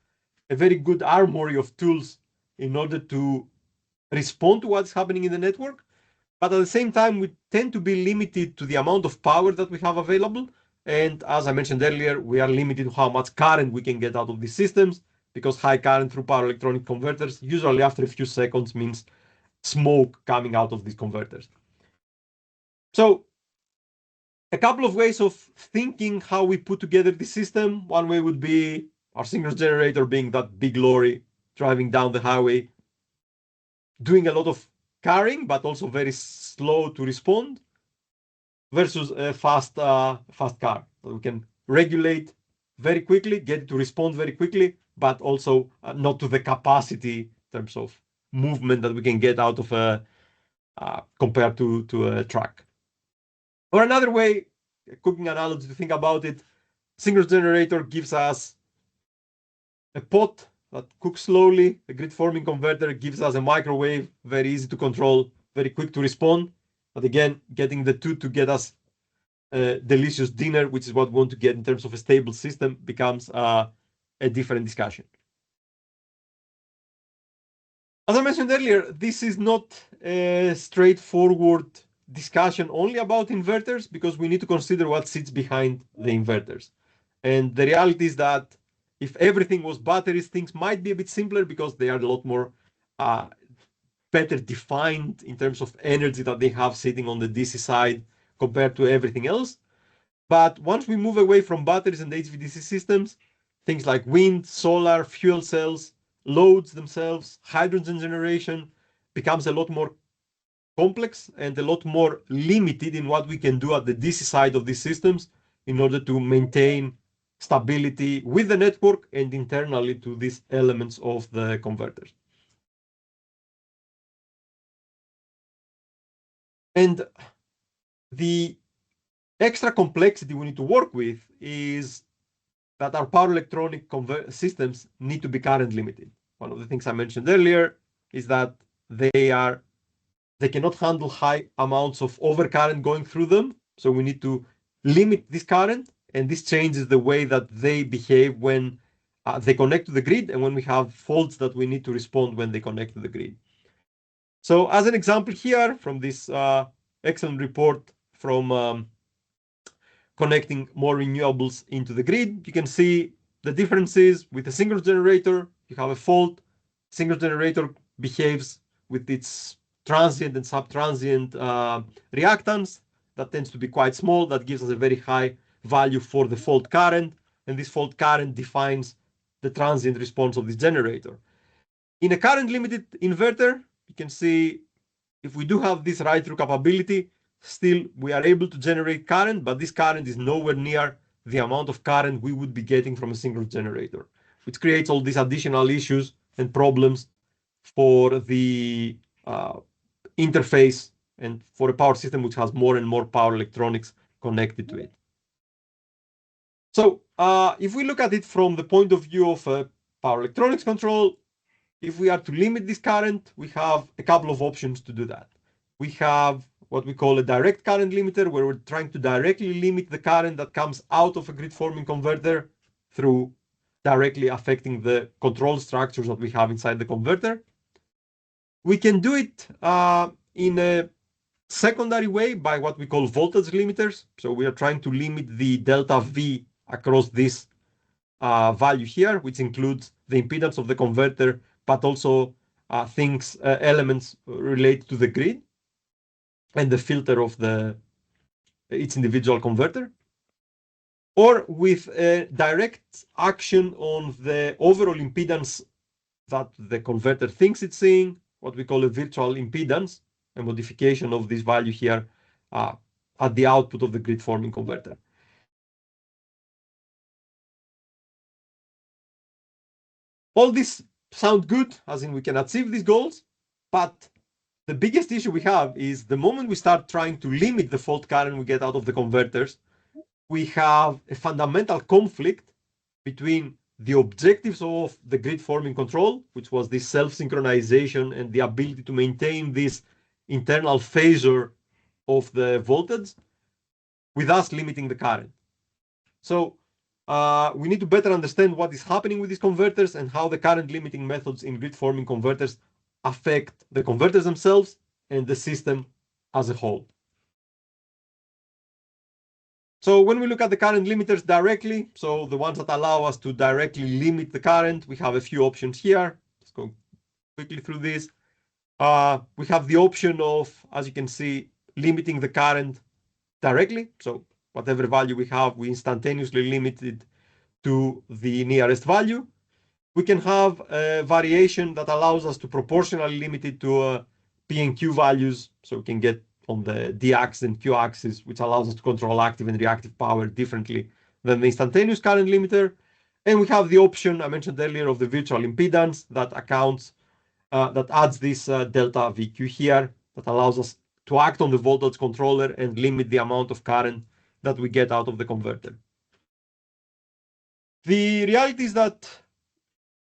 a very good armory of tools in order to respond to what's happening in the network. But at the same time, we tend to be limited to the amount of power that we have available. And as I mentioned earlier, we are limited to how much current we can get out of these systems, because high current through power electronic converters, usually after a few seconds, means smoke coming out of these converters. So a couple of ways of thinking how we put together the system. One way would be our synchronous generator being that big lorry driving down the highway, doing a lot of carrying, but also very slow to respond, versus a fast car. So we can regulate very quickly, get it to respond very quickly, but also not to the capacity in terms of movement that we can get out of a compared to a truck. Or another way, a cooking analogy to think about it, synchronous generator gives us a pot that cooks slowly. A grid forming converter gives us a microwave, very easy to control, very quick to respond. But again, getting the two to get us a delicious dinner, which is what we want to get in terms of a stable system, becomes a different discussion. As I mentioned earlier, this is not a straightforward discussion only about inverters, because we need to consider what sits behind the inverters. And the reality is that if everything was batteries, things might be a bit simpler because they are a lot more better defined in terms of energy that they have sitting on the DC side compared to everything else. But once we move away from batteries and HVDC systems, things like wind, solar, fuel cells, loads themselves, hydrogen generation becomes a lot more complex and a lot more limited in what we can do at the DC side of these systems in order to maintain stability with the network and internally to these elements of the converters. And the extra complexity we need to work with is that our power electronic systems need to be current limited. One of the things I mentioned earlier is that they cannot handle high amounts of overcurrent going through them. So we need to limit this current, and this changes the way that they behave when they connect to the grid and when we have faults that we need to respond when they connect to the grid. So as an example here from this excellent report from connecting more renewables into the grid, you can see the differences with a synchronous generator. You have a fault, synchronous generator behaves with its transient and subtransient reactance that tends to be quite small. That gives us a very high value for the fault current, and this fault current defines the transient response of this generator. In a current limited inverter, you can see if we do have this ride-through capability, still we are able to generate current, but this current is nowhere near the amount of current we would be getting from a synchronous generator, which creates all these additional issues and problems for the interface and for a power system which has more and more power electronics connected to it. So if we look at it from the point of view of power electronics control, if we are to limit this current, we have a couple of options to do that. We have what we call a direct current limiter, where we're trying to directly limit the current that comes out of a grid forming converter through directly affecting the control structures that we have inside the converter. We can do it in a secondary way by what we call voltage limiters. So we are trying to limit the delta V across this value here, which includes the impedance of the converter, but also elements related to the grid and the filter of each individual converter. or with a direct action on the overall impedance that the converter thinks it's seeing, what we call a virtual impedance, a modification of this value here at the output of the grid forming converter. All this sound good, as in we can achieve these goals, but the biggest issue we have is the moment we start trying to limit the fault current we get out of the converters, we have a fundamental conflict between the objectives of the grid forming control, which was this self-synchronization and the ability to maintain this internal phasor of the voltage, with us limiting the current. So we need to better understand what is happening with these converters and how the current limiting methods in grid forming converters affect the converters themselves and the system as a whole. So when we look at the current limiters directly, so the ones that allow us to directly limit the current, we have a few options here. Let's go quickly through this. We have the option of, as you can see, limiting the current directly. So whatever value we have, we instantaneously limit it to the nearest value. We can have a variation that allows us to proportionally limit it to P and Q values. So we can get on the D axis and Q axis, which allows us to control active and reactive power differently than the instantaneous current limiter. And we have the option I mentioned earlier of the virtual impedance that adds this delta VQ here, that allows us to act on the voltage controller and limit the amount of current that we get out of the converter. The reality is that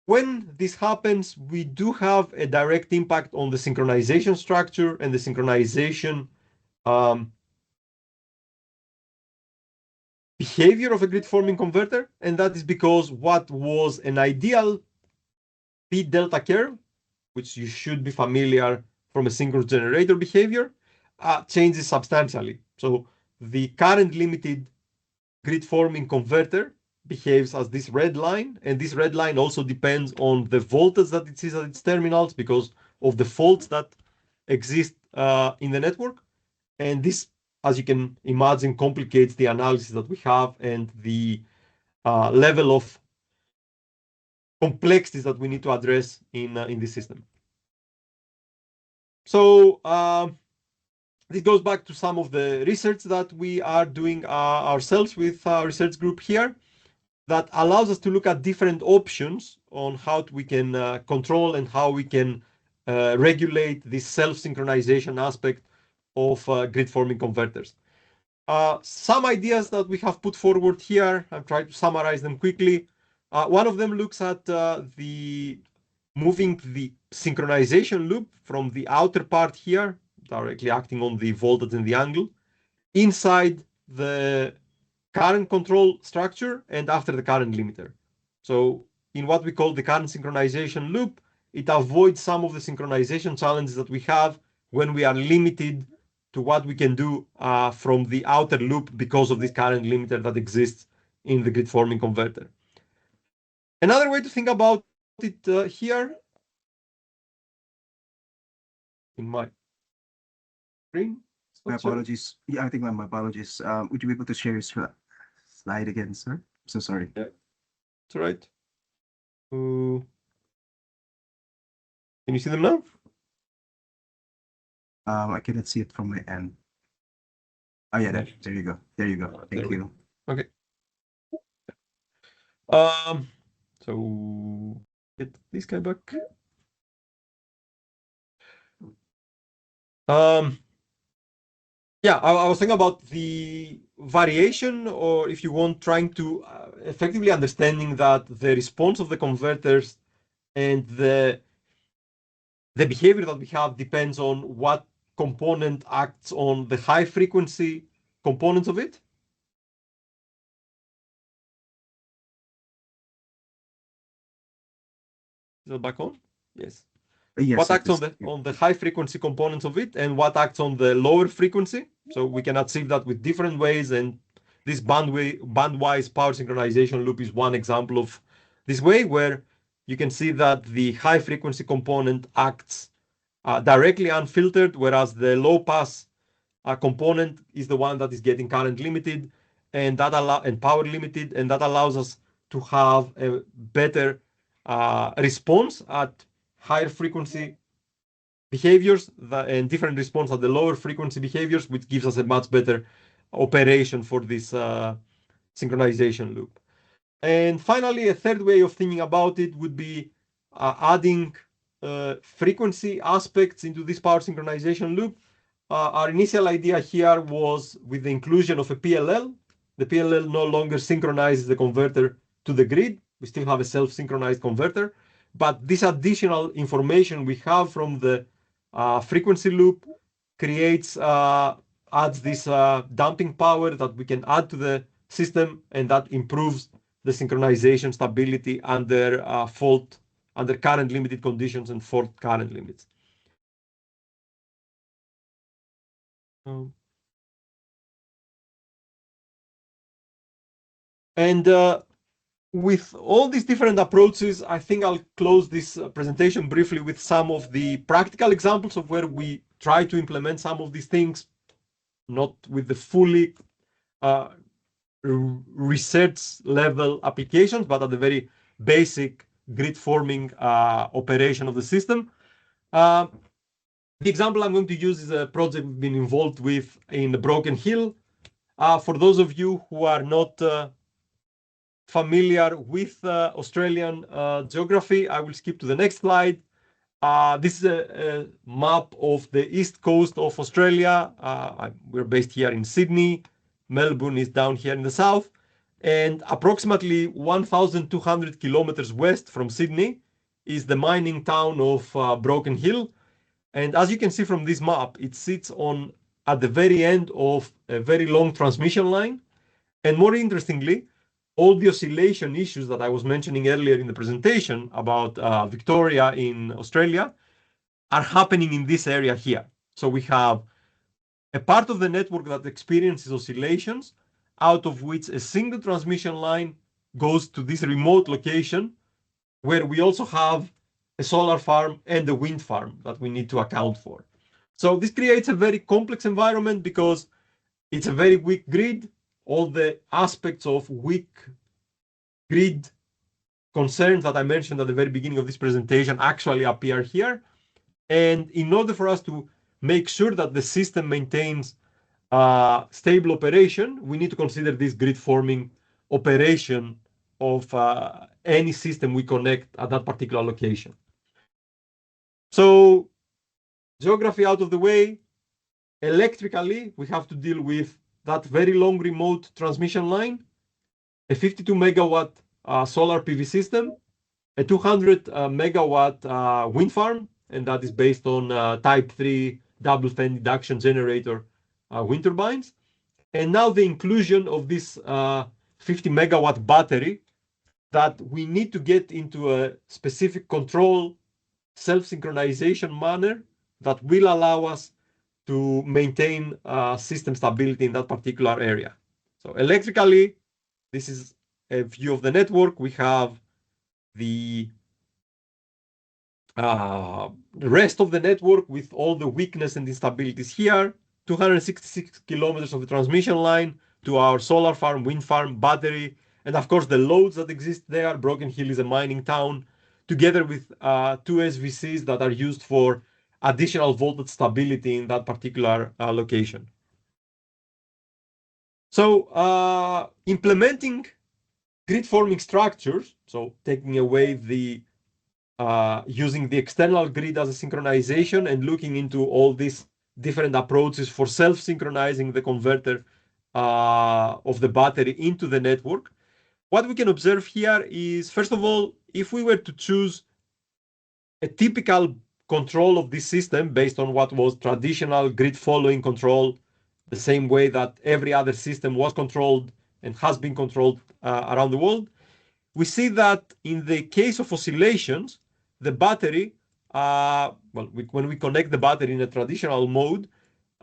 when this happens, we do have a direct impact on the synchronization structure and the synchronization behavior of a grid forming converter. And that is because what was an ideal P delta curve, which you should be familiar from a synchronous generator behavior, changes substantially. So the current limited grid forming converter behaves as this red line, and this red line also depends on the voltage that it sees at its terminals because of the faults that exist in the network. And this, as you can imagine, complicates the analysis that we have and the level of complexities that we need to address in this system. So this goes back to some of the research that we are doing ourselves with our research group here, that allows us to look at different options on how we can control and how we can regulate this self-synchronization aspect of grid forming converters. Some ideas that we have put forward here, I'm trying to summarize them quickly. One of them looks at moving the synchronization loop from the outer part here, directly acting on the voltage and the angle, inside the current control structure and after the current limiter. So in what we call the current synchronization loop, it avoids some of the synchronization challenges that we have when we are limited to what we can do from the outer loop because of this current limiter that exists in the grid forming converter. Another way to think about it here, in my screen. My apologies. Yeah, I think my apologies. Would you be able to share your slide again, sir? I'm so sorry. Yeah, it's all right. Can you see them now? I cannot see it from my end. Oh yeah, there you go. There you go. Thank you. Okay. So get this guy back. Yeah, I was thinking about the variation, or if you want, trying to effectively understanding that the response of the converters and the behavior that we have depends on what component acts on the high frequency components of it. Is that back on? Yes. Yes, what acts on the high frequency components of it and what acts on the lower frequency. So we can achieve that with different ways, and this bandwise power synchronization loop is one example of this way, where you can see that the high frequency component acts directly unfiltered, whereas the low pass component is the one that is getting current limited, and power limited, and that allows us to have a better response at higher frequency behaviors and different response at the lower frequency behaviors, which gives us a much better operation for this synchronization loop. And finally, a third way of thinking about it would be adding frequency aspects into this power synchronization loop. Our initial idea here was with the inclusion of a PLL. The PLL no longer synchronizes the converter to the grid. We still have a self-synchronized converter, but this additional information we have from the frequency loop adds this damping power that we can add to the system, and that improves the synchronization stability under under current limited conditions and fault current limits. And with all these different approaches, I think I'll close this presentation briefly with some of the practical examples of where we try to implement some of these things, not with the fully research level applications, but at the very basic grid forming operation of the system. The example I'm going to use is a project we've been involved with in Broken Hill. For those of you who are not familiar with Australian geography, I will skip to the next slide. This is a map of the east coast of Australia. We're based here in Sydney. Melbourne is down here in the south. And approximately 1,200 kilometers west from Sydney is the mining town of Broken Hill. And as you can see from this map, it sits at the very end of a very long transmission line. And more interestingly, all the oscillation issues that I was mentioning earlier in the presentation about Victoria in Australia are happening in this area here. So we have a part of the network that experiences oscillations, out of which a single transmission line goes to this remote location, where we also have a solar farm and a wind farm that we need to account for. So this creates a very complex environment because it's a very weak grid. All the aspects of weak grid concerns that I mentioned at the very beginning of this presentation actually appear here. And in order for us to make sure that the system maintains stable operation, we need to consider this grid forming operation of any system we connect at that particular location. So geography out of the way, electrically, we have to deal with that very long remote transmission line, a 52 megawatt solar PV system, a 200 megawatt wind farm, and that is based on type 3 double fan induction generator wind turbines. And now the inclusion of this 50 megawatt battery that we need to get into a specific control self-synchronization manner that will allow us to maintain system stability in that particular area. So electrically, this is a view of the network. We have the rest of the network with all the weakness and instabilities here, 266 kilometers of the transmission line to our solar farm, wind farm, battery, and of course the loads that exist there. Broken Hill is a mining town, together with two SVCs that are used for additional voltage stability in that particular location. So implementing grid forming structures, so taking away the using the external grid as a synchronization and looking into all these different approaches for self-synchronizing the converter of the battery into the network. What we can observe here is, first of all, if we were to choose a typical control of this system based on what was traditional grid following control, the same way that every other system was controlled and has been controlled around the world, we see that in the case of oscillations, the battery, when we connect the battery in a traditional mode,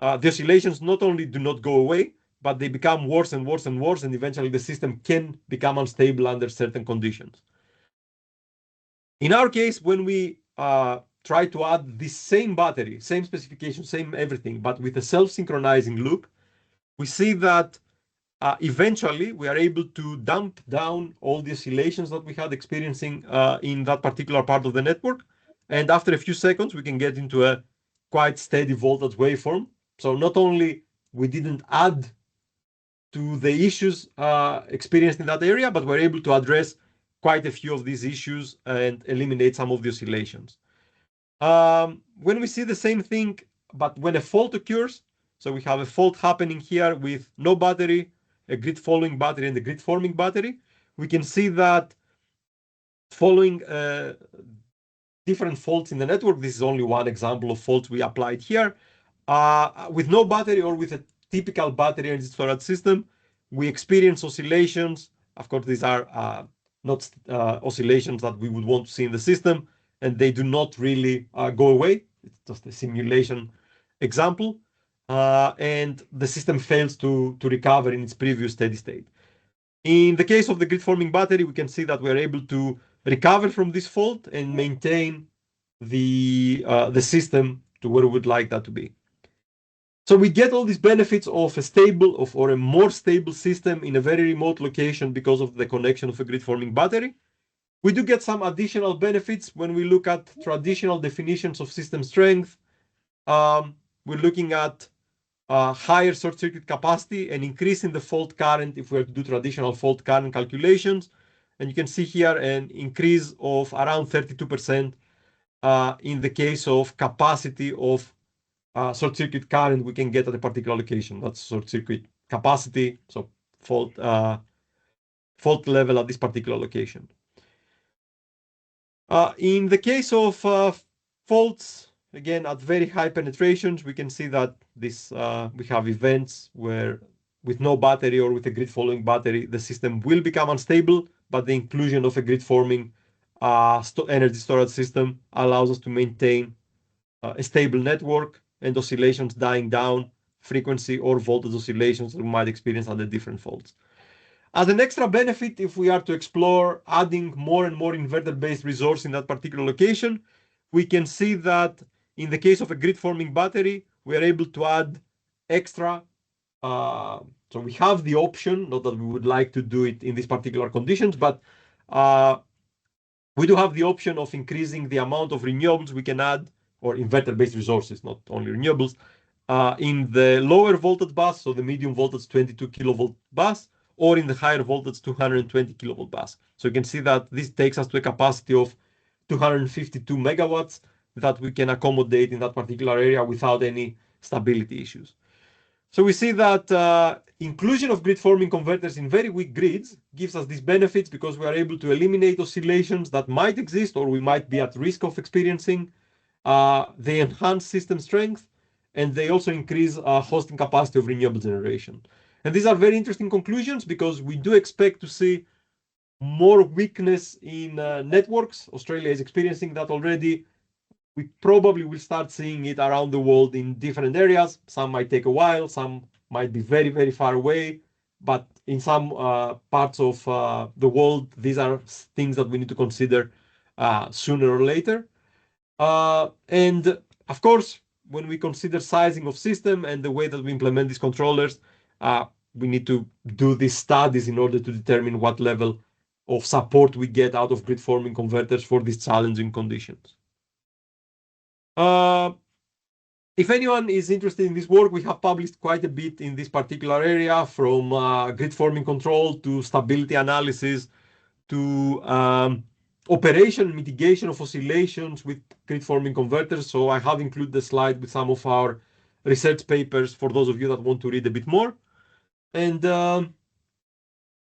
the oscillations not only do not go away, but they become worse and worse and worse, and eventually the system can become unstable under certain conditions. In our case, when we try to add the same battery, same specification, same everything, but with a self-synchronizing loop, we see that eventually we are able to dump down all the oscillations that we had experiencing in that particular part of the network. And after a few seconds, we can get into a quite steady voltage waveform. So not only we didn't add to the issues experienced in that area, but we're able to address quite a few of these issues and eliminate some of the oscillations. When we see the same thing, but when a fault occurs, so we have a fault happening here with no battery, a grid following battery, and a grid forming battery, we can see that following different faults in the network, this is only one example of faults we applied here, with no battery or with a typical battery energy storage system, we experience oscillations. Of course, these are not oscillations that we would want to see in the system, and they do not really go away. It's just a simulation example. And the system fails to recover in its previous steady state. In the case of the grid forming battery, we can see that we're able to recover from this fault and maintain the system to where we would like that to be. So we get all these benefits of a stable or a more stable system in a very remote location because of the connection of a grid forming battery. We do get some additional benefits when we look at traditional definitions of system strength. We're looking at higher short circuit capacity and increase in the fault current if we were to do traditional fault current calculations. And you can see here an increase of around 32% in the case of capacity of short circuit current we can get at a particular location. That's short circuit capacity, so fault level at this particular location. In the case of faults, again at very high penetrations, we can see that this we have events where with no battery or with a grid following battery, the system will become unstable, but the inclusion of a grid forming energy storage system allows us to maintain a stable network and oscillations dying down, frequency or voltage oscillations that we might experience under different faults. As an extra benefit, if we are to explore adding more and more inverter-based resource in that particular location, we can see that in the case of a grid-forming battery, we are able to add extra. So we have the option, not that we would like to do it in these particular conditions, but we do have the option of increasing the amount of renewables we can add, or inverter-based resources, not only renewables, in the lower voltage bus, so the medium voltage 22 kilovolt bus, or in the higher voltage 220 kilovolt bus. So you can see that this takes us to a capacity of 252 megawatts that we can accommodate in that particular area without any stability issues. So we see that inclusion of grid forming converters in very weak grids gives us these benefits because we are able to eliminate oscillations that might exist or we might be at risk of experiencing. They enhance system strength and they also increase hosting capacity of renewable generation. And these are very interesting conclusions because we do expect to see more weakness in networks. Australia is experiencing that already. We probably will start seeing it around the world in different areas. Some might take a while, some might be very, very far away. But in some parts of the world, these are things that we need to consider sooner or later. And of course, when we consider sizing of system and the way that we implement these controllers, we need to do these studies in order to determine what level of support we get out of grid forming converters for these challenging conditions. If anyone is interested in this work, we have published quite a bit in this particular area, from grid forming control to stability analysis to operation mitigation of oscillations with grid forming converters. So I have included the slide with some of our research papers for those of you that want to read a bit more. And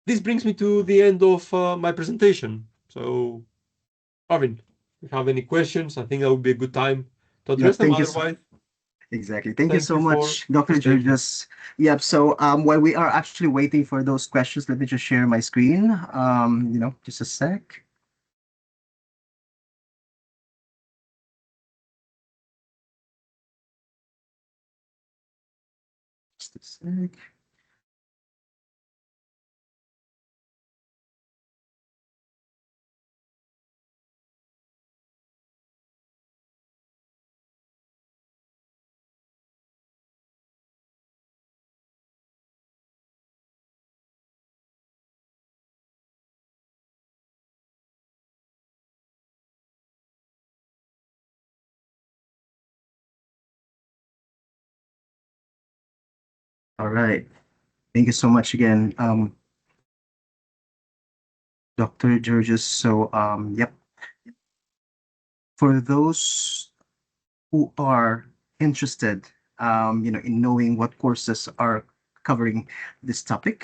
this brings me to the end of my presentation. So, Arvin, if you have any questions, I think that would be a good time to Yeah, address them. thank you. Otherwise, Exactly. Thank you thank so you for much, Dr. taking. Georgios. Yep. So while we are actually waiting for those questions, let me just share my screen. Just a sec. Just a sec. All right. Thank you so much again, Dr. Georgios. So, yep, for those who are interested, in knowing what courses are covering this topic.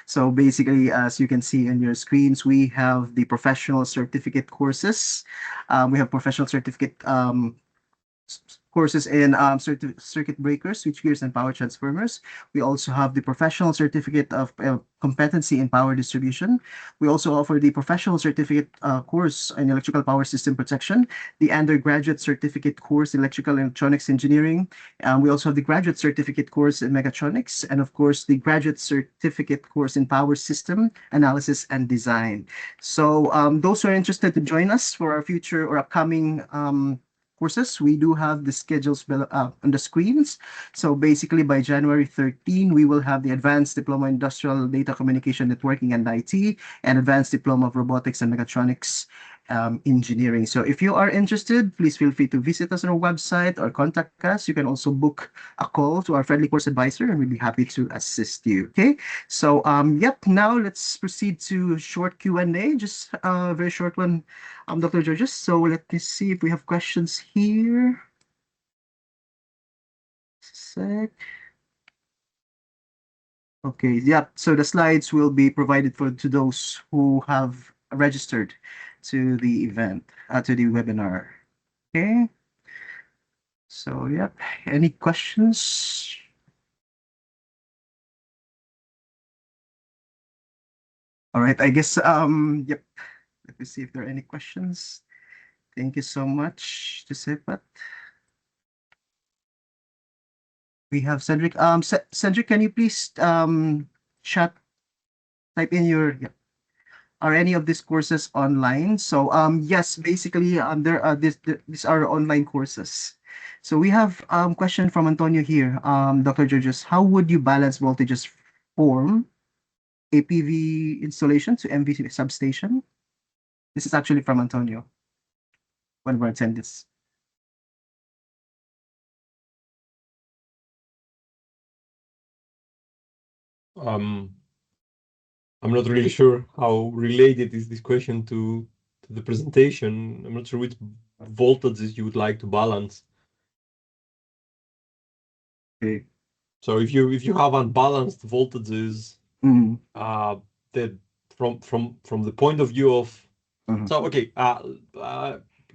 So basically, as you can see on your screens, we have the professional certificate courses. We have professional certificate courses in circuit breakers, switchgears, and power transformers. We also have the professional certificate of competency in power distribution. We also offer the professional certificate course in electrical power system protection, the undergraduate certificate course in electrical and electronics engineering. We also have the graduate certificate course in mechatronics, and of course, the graduate certificate course in power system analysis and design. So those who are interested to join us for our future or upcoming courses, we do have the schedules on the screens. So basically, by January 13, we will have the Advanced Diploma in Industrial Data Communication Networking and IT, and Advanced Diploma of Robotics and Mechatronics Engineering. So if you are interested, please feel free to visit us on our website or contact us. You can also book a call to our friendly course advisor, and we'd be happy to assist you. Okay. So yep. Now let's proceed to short Q&A. Just a very short one, Dr. Georges. So let me see if we have questions here. Sec. Okay, yeah. So the slides will be provided to those who have registered to the event, to the webinar. Okay. So yep. Any questions? All right. I guess yep. Let me see if there are any questions. Thank you so much, Giuseppe. We have Cedric. Cedric, can you please chat type in your, yeah. Are any of these courses online? So yes, basically there are these are online courses. So we have question from Antonio here. Dr. Georges, how would you balance voltages from a PV installation to MV substation? This is actually from Antonio, one of our attendees. I'm not really sure how related is this question to the presentation. I'm not sure which voltages you would like to balance. Okay. So if you have unbalanced voltages, Mm-hmm. that from the point of view of Mm-hmm. so okay,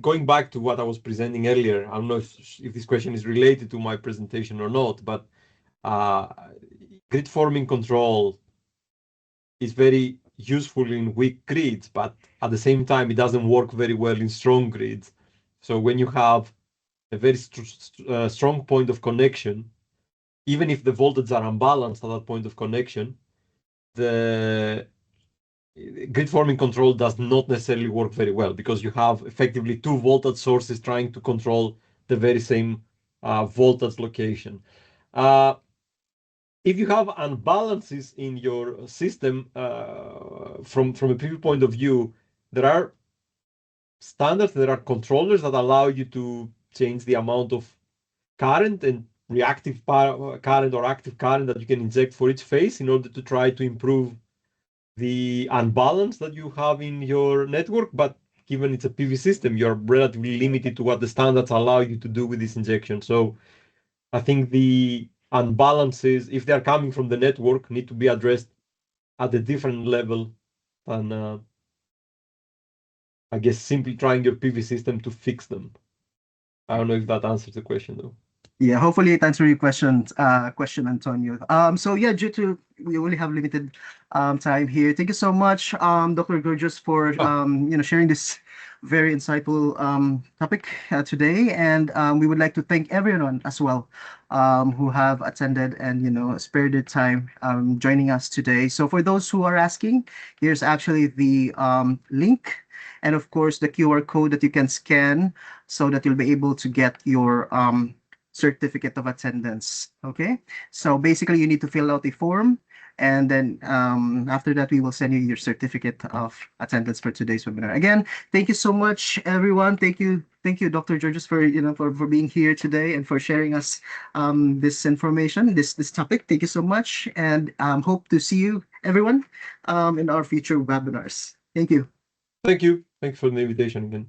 going back to what I was presenting earlier, I don't know if this question is related to my presentation or not, but grid forming control is very useful in weak grids, but at the same time, it doesn't work very well in strong grids. So when you have a very strong point of connection, even if the voltages are unbalanced at that point of connection, the grid forming control does not necessarily work very well because you have effectively two voltage sources trying to control the very same voltage location. If you have unbalances in your system from a PV point of view, there are standards, there are controllers that allow you to change the amount of current and reactive current or active current that you can inject for each phase in order to try to improve the unbalance that you have in your network. But given it's a PV system, you're relatively limited to what the standards allow you to do with this injection. So I think the unbalances, if they're coming from the network, need to be addressed at a different level than, I guess, simply trying your PV system to fix them. I don't know if that answers the question though. Yeah, hopefully it answered your question, Antonio. So yeah, due to we only have limited time here. Thank you so much, Dr. Georgios, for sharing this very insightful topic today. And we would like to thank everyone as well who have attended and spared their time joining us today. So for those who are asking, here's actually the link, and of course the QR code that you can scan so that you'll be able to get your certificate of attendance. Okay, so basically you need to fill out a form, and then after that we will send you your certificate of attendance for today's webinar. Again, thank you so much, everyone. Thank you. thank you, Dr. Georgios, for for being here today and for sharing us this information, this topic. Thank you so much, and hope to see you, everyone, in our future webinars. Thank you. Thank you. Thanks for the invitation again.